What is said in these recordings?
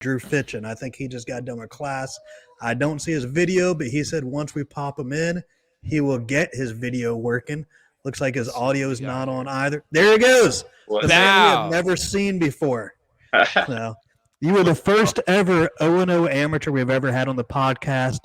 Drew Fitschen. I think he just got done with class. I don't see his video, but he said once we pop him in, he will get his video working. Looks like his audio is not on either. There he goes. The man we have never seen before. So you were the first ever 0-0 amateur we've ever had on the podcast.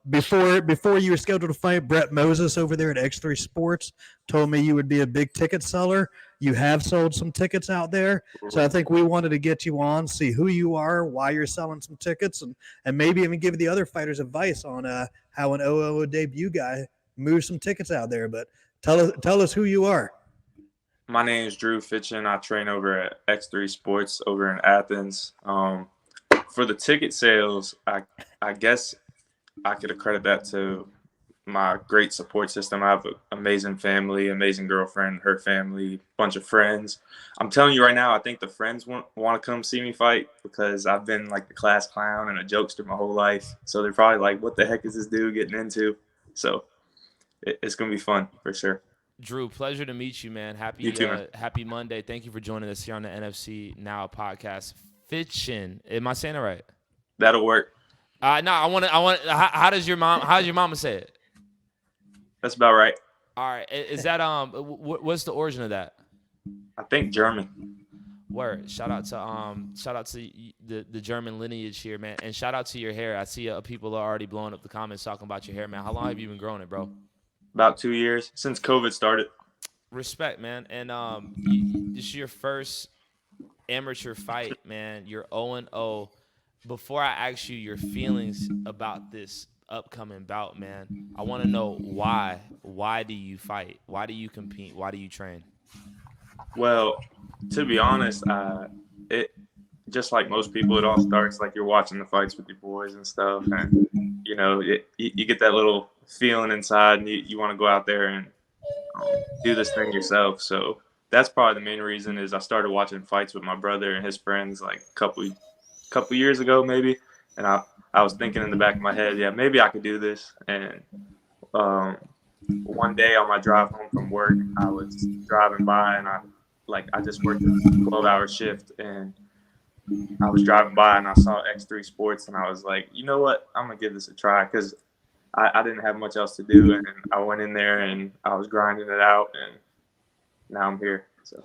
Before you were scheduled to fight, Brett Moses over there at X3 Sports told me you would be a big ticket seller. You have sold some tickets out there. So I think we wanted to get you on, see who you are, why you're selling some tickets, and maybe even give the other fighters advice on how an 0-0 debut guy moves some tickets out there. But tell us who you are. My name is Drew Fitschen. I train over at X3 Sports over in Athens. For the ticket sales, I guess I could accredit that to my great support system. I have an amazing family, amazing girlfriend, her family, bunch of friends. I'm telling you right now, I think the friends want to come see me fight because I've been like the class clown and a jokester my whole life. So they're probably like, what the heck is this dude getting into? So it's going to be fun for sure. Drew, pleasure to meet you, man. You too, man. Happy Monday. Thank you for joining us here on the NFC NOW podcast. Fitschen, am I saying it right? That'll work. No, I want. How's your mama say it? That's about right. All right. Is that what's the origin of that? I think German. Word. Shout out to the German lineage here, man. And shout out to your hair. I see people are already blowing up the comments talking about your hair, man. How long have you been growing it, bro? About 2 years since COVID started. Respect, man. And this is your first amateur fight, man. You're 0-0. Before I ask you your feelings about this upcoming bout, man, I want to know why. Why do you fight? Why do you compete? Why do you train? Well, to be honest, it just like most people, it all starts like you're watching the fights with your boys and stuff, and you know, you get that little feeling inside, and you want to go out there and do this thing yourself. So that's probably the main reason is I started watching fights with my brother and his friends like a couple years ago maybe, and I was thinking in the back of my head, yeah, maybe I could do this. And one day on my drive home from work, I was driving by and I just worked a 12-hour shift, and I was driving by and I saw X3 Sports, and I was like, you know what, I'm gonna give this a try because I didn't have much else to do, and I went in there and I was grinding it out, and now I'm here. So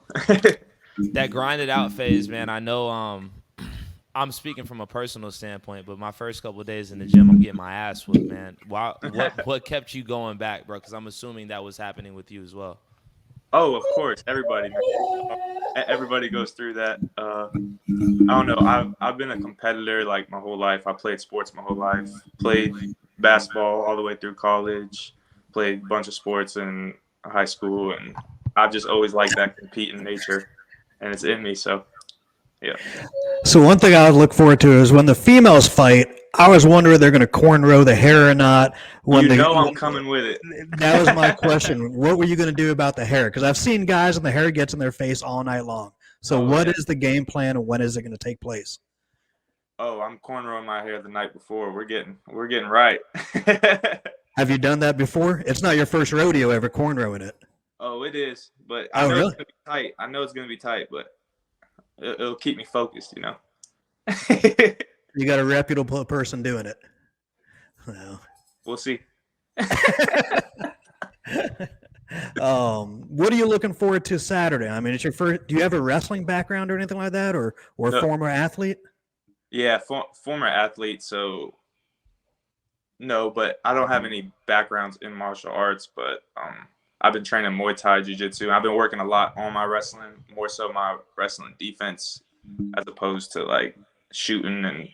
that grinded out phase, man. I know I'm speaking from a personal standpoint, but my first couple of days in the gym, I'm getting my ass whooped, man. What kept you going back, bro? Because I'm assuming that was happening with you as well. Oh, of course, everybody goes through that. I don't know. I've been a competitor like my whole life. I played sports my whole life. Played basketball all the way through college. Played a bunch of sports in high school, and I've just always liked that competing nature, and it's in me. So, yeah. So one thing I would look forward to is when the females fight. I was wondering if they're going to cornrow the hair or not. I'm coming with it. That was my question. What were you going to do about the hair? Because I've seen guys and the hair gets in their face all night long. So what is the game plan and when is it going to take place? Oh, I'm cornrowing my hair the night before. We're getting right. Have you done that before? It's not your first rodeo ever cornrowing it. Oh, it is. But I know it's going to be tight. I know it's going to be tight, but it'll keep me focused, you know. You got a reputable person doing it. No. We'll see. What are you looking forward to Saturday? I mean, it's your first. Do you have a wrestling background or anything like that, or no. Former athlete? Yeah, former athlete. So no, but I don't have any backgrounds in martial arts. But I've been training Muay Thai, Jiu-Jitsu. I've been working a lot on my wrestling, more so my wrestling defense, as opposed to like shooting and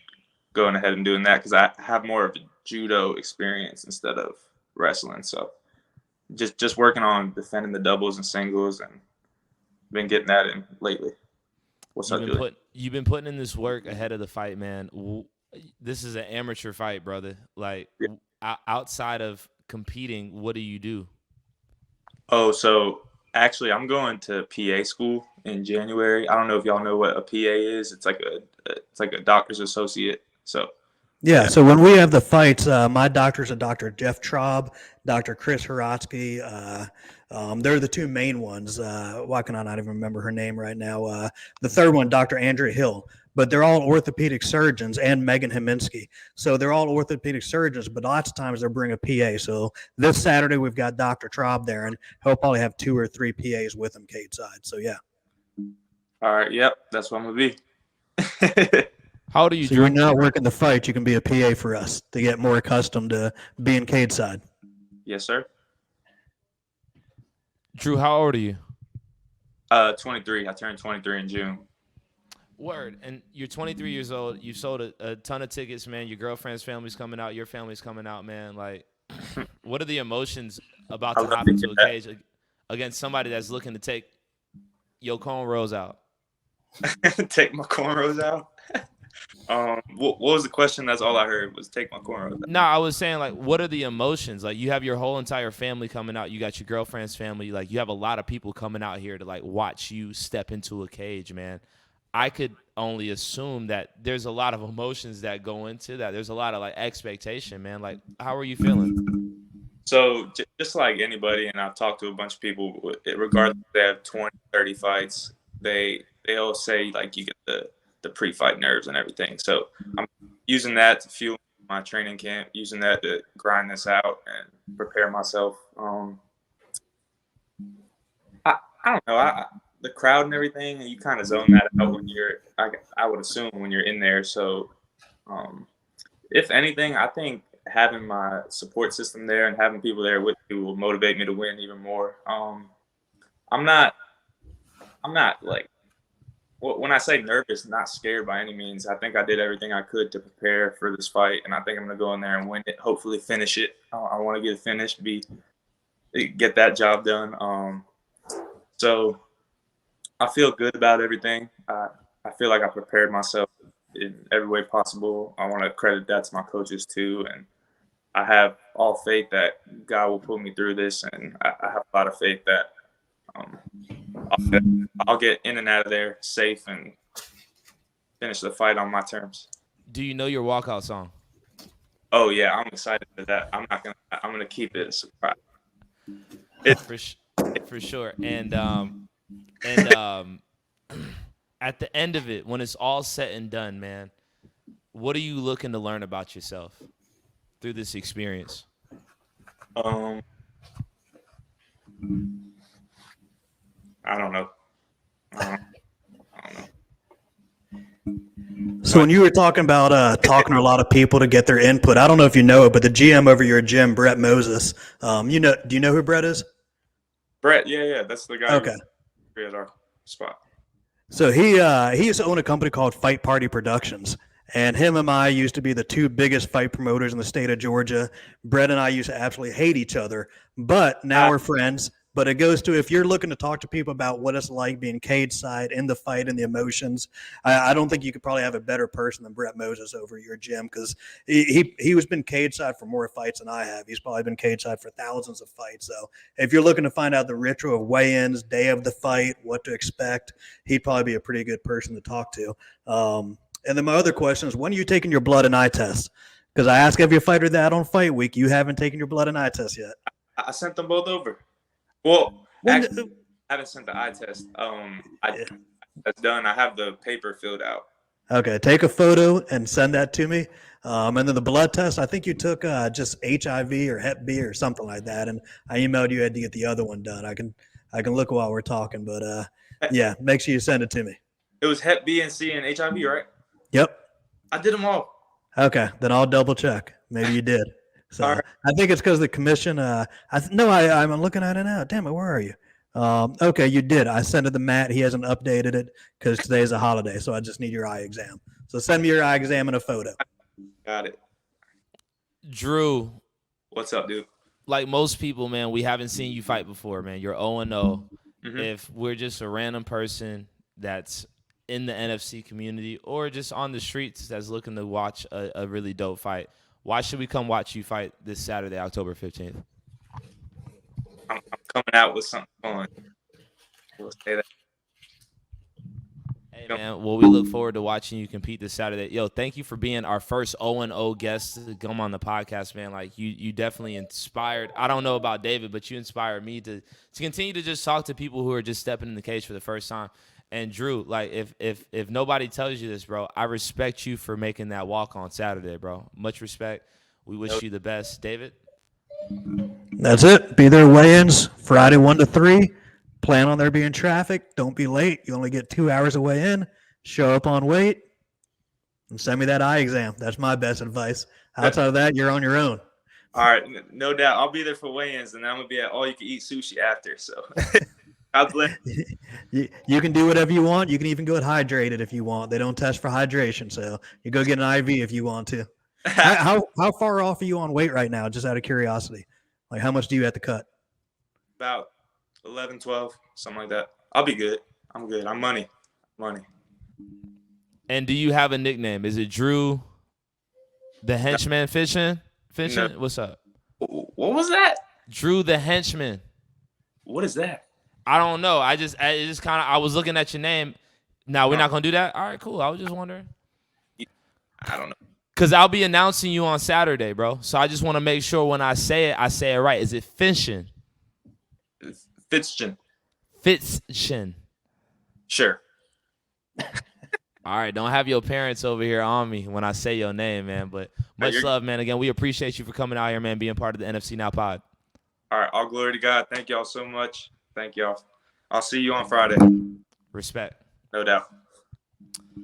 going ahead and doing that because I have more of a judo experience instead of wrestling. So just working on defending the doubles and singles and been getting that in lately. What's up, Julien? You've been putting in this work ahead of the fight, man. This is an amateur fight, brother. Like outside of competing, what do you do? Oh, so actually I'm going to PA school in January. I don't know if y'all know what a PA is. It's like a doctor's associate. So yeah. So when we have the fights, my doctors are Dr. Jeff Traub, Dr. Chris Horotsky. They're the two main ones. Why can I not even remember her name right now? The third one, Dr. Andrea Hill. but they're all orthopedic surgeons and Megan Heminsky. So they're all orthopedic surgeons, but lots of times they'll bring a PA. So this Saturday we've got Dr. Traub there, and he'll probably have 2 or 3 PAs with him cage side. So yeah. All right. Yep. That's what I'm going to be. How old are you, So Drew? when you're not working the fight, you can be a PA for us to get more accustomed to being cage side. Yes, sir. Drew, how old are you? 23. I turned 23 in June. Word. And you're 23 years old. You've sold a ton of tickets, man. Your girlfriend's family's coming out. Your family's coming out, man. Like, what are the emotions about to hop into a cage against somebody that's looking to take your cornrows out? Take my cornrows out? What was the question? That's all I heard was take my cornrows out. No, I was saying, like, what are the emotions? Like, you have your whole entire family coming out. You got your girlfriend's family. Like, you have a lot of people coming out here to, like, watch you step into a cage, man. I could only assume that there's a lot of emotions that go into that. There's a lot of, like, expectation, man. Like, how are you feeling? So just like anybody, and I've talked to a bunch of people, regardless if they have 20, 30 fights, they all say, like, you get the pre-fight nerves and everything. So I'm using that to fuel my training camp, using that to grind this out and prepare myself. I don't know. The crowd and everything, you kind of zone that out when I would assume when you're in there. So if anything, I think having my support system there and having people there with me will motivate me to win even more. I'm not like, when I say nervous, not scared by any means. I think I did everything I could to prepare for this fight, and I think I'm going to go in there and win it, hopefully finish it. I want to get it finished, get that job done. So I feel good about everything. I feel like I prepared myself in every way possible. I want to credit that to my coaches too, and I have all faith that God will pull me through this, and I have a lot of faith that I'll get in and out of there safe and finish the fight on my terms. Do you know your walkout song? Oh yeah, I'm excited for that. I'm gonna keep it a surprise. For sure. And at the end of it, when it's all said and done, man, what are you looking to learn about yourself through this experience? I don't know. So when you were talking about talking to a lot of people to get their input, I don't know if you know it, but the GM over your gym, Brett Moses, do you know who Brett is? Brett, yeah, that's the guy. Okay. Who at our spot. So he used to own a company called Fight Party Productions, and him and I used to be the 2 biggest fight promoters in the state of Georgia. Brett and I used to absolutely hate each other, but now we're friends. But it goes to, if you're looking to talk to people about what it's like being cage side in the fight and the emotions, I don't think you could probably have a better person than Brett Moses over your gym, because he has been cage side for more fights than I have. He's probably been cage side for thousands of fights. So if you're looking to find out the ritual of weigh-ins, day of the fight, what to expect, he'd probably be a pretty good person to talk to. And then my other question is, when are you taking your blood and eye test? Because I ask every fighter that on fight week. You haven't taken your blood and eye test yet. I sent them both over. Well, actually, I haven't sent the eye test. That's done. I have the paper filled out. Okay, take a photo and send that to me. And then the blood test, I think you took just HIV or Hep B or something like that. And I emailed you had to get the other one done. I can look while we're talking, but yeah, make sure you send it to me. It was Hep B and C and HIV, right? Yep. I did them all. Okay, then I'll double check. Maybe you did. So Right. I think it's because the commission. I'm looking at it now. Damn it, where are you? Okay, you did. I sent it to Matt. He hasn't updated it because today's a holiday, so I just need your eye exam. So send me your eye exam and a photo. Got it. Drew, What's up, dude? like most people, man, we haven't seen you fight before, man. You're 0-0. Mhm. If we're just a random person that's in the NFC community or just on the streets that's looking to watch a really dope fight, why should we come watch you fight this Saturday, October 15th? I'm coming out with something fun. We'll say that. Hey, man, well, we look forward to watching you compete this Saturday. Yo, thank you for being our first 0-0 guest to come on the podcast, man. Like, you definitely inspired. I don't know about David, but you inspired me to continue to just talk to people who are just stepping in the cage for the first time. And Drew, like if nobody tells you this, bro, I respect you for making that walk on Saturday, bro. Much respect. We wish you the best, David. That's it. Be there weigh-ins Friday 1 to 3. Plan on there being traffic. Don't be late. You only get 2 hours of weigh-in. Show up on weight and send me that eye exam. That's my best advice. Outside of that, you're on your own. All right, no doubt. I'll be there for weigh-ins, and I'm gonna be at all you can eat sushi after. So, God bless. You can do whatever you want. You can even go hydrated if you want. They don't test for hydration, so you go get an IV if you want to. How far off are you on weight right now? Just out of curiosity, like how much do you have to cut? About 11, 12, something like that. I'll be good. I'm good. I'm money. And do you have a nickname? Is it Drew, the henchman, Fitschen? No. What's up? What was that? Drew the henchman. What is that? I don't know. I just kind of I was looking at your name. Now we're not gonna do that. All right, cool. I was just wondering. I don't know. Cause I'll be announcing you on Saturday, bro. So I just want to make sure when I say it right. Is it Fitschen? Fitschen. Fitschen. Sure. All right, don't have your parents over here on me when I say your name, man. But much love, man. Again, we appreciate you for coming out here, man, being part of the NFC Now pod. All right, all glory to God. Thank y'all so much. Thank y'all. I'll see you on Friday. Respect. No doubt.